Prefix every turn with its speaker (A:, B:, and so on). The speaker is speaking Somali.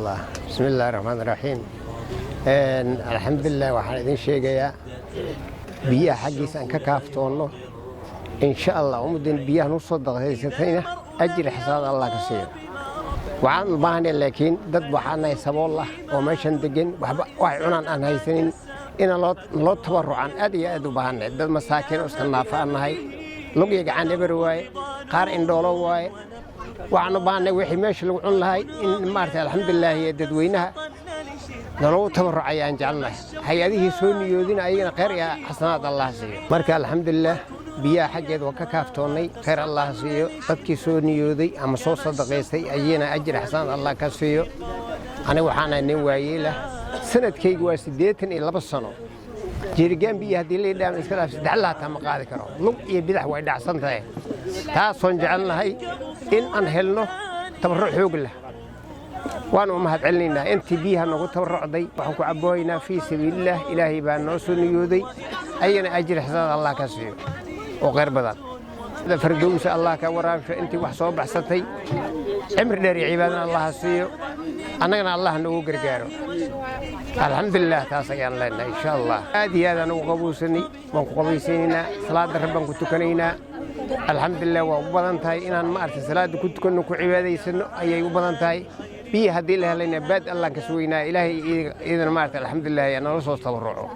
A: الله. بسم الله الرحمن الرحيم. الحمد لله waxaan idin sheegayaa biyaha xaqiisa aan ka kaaftoono in sha Allah ummadin biyaha noo soo daqaysatayna ajir xisaab Allah ka siiyo. waxaan u baahnay laakiin dad waxaanay sabool ah oo meeshan degan waxba wax cunaan aan haysanin in loo tabarucan aad iyo aad u baahnay dad masaakiin oo iska naafaanahay lugiga gacan eber waay qaar indhoolo waay waxaan u baahnay wixii meesha lagu cun lahay in maartay alxamdulillah dadweynaha naloo tabarucayaan jecelnahay hay'adihii soo niyoodin ayagana khayr iyo xasanaad Allah siiyo marka alxamdulillah biyaha xageed waa ka kaaftoonay khayr Allah siiyo dadkii soo niyooday ama soo sadaqaystay ayayna ajir xasanaad Allah ka siiyo aniga waxaan nin waayeela sanadkaygu waa 82 sano jirgaan biyaha hadii la dhaam iska dhaaf saddex laata ma qaadi karo lug iyo bidax way dhacsan tahay taasoo jecelnahay in aan helno tabaruc xoog leh waan u mahad celinaynaa intii biyaha nagu tabarucday waxaan ku cabooynaa fi sabiilillah ilaahay baa noo soo niyooday ayana ajir xasanaad Allah ka siiyo oo khayr badan sida fardows Allah ka waraabsho intii wax soo baxsatay cimri dheer iyo cibaadana Allah siiyo annagana Allah nagu gargaaro alxamdulillah taas ayaan leenahay insha Allah aad iyo aad aan ugu qabuusanay waan ku qabaysanayna salaada rabban ku tukanaynaa alxamdulillah waa u badan tahay inaan ma arki salaada ku tukanno ku cibaadaysano ayay u badan tahay biyaha hadii la helayna baad Allah ka suuynaa ilaahay iidan ma arki alxamdulillah yaa nala soo tabaruco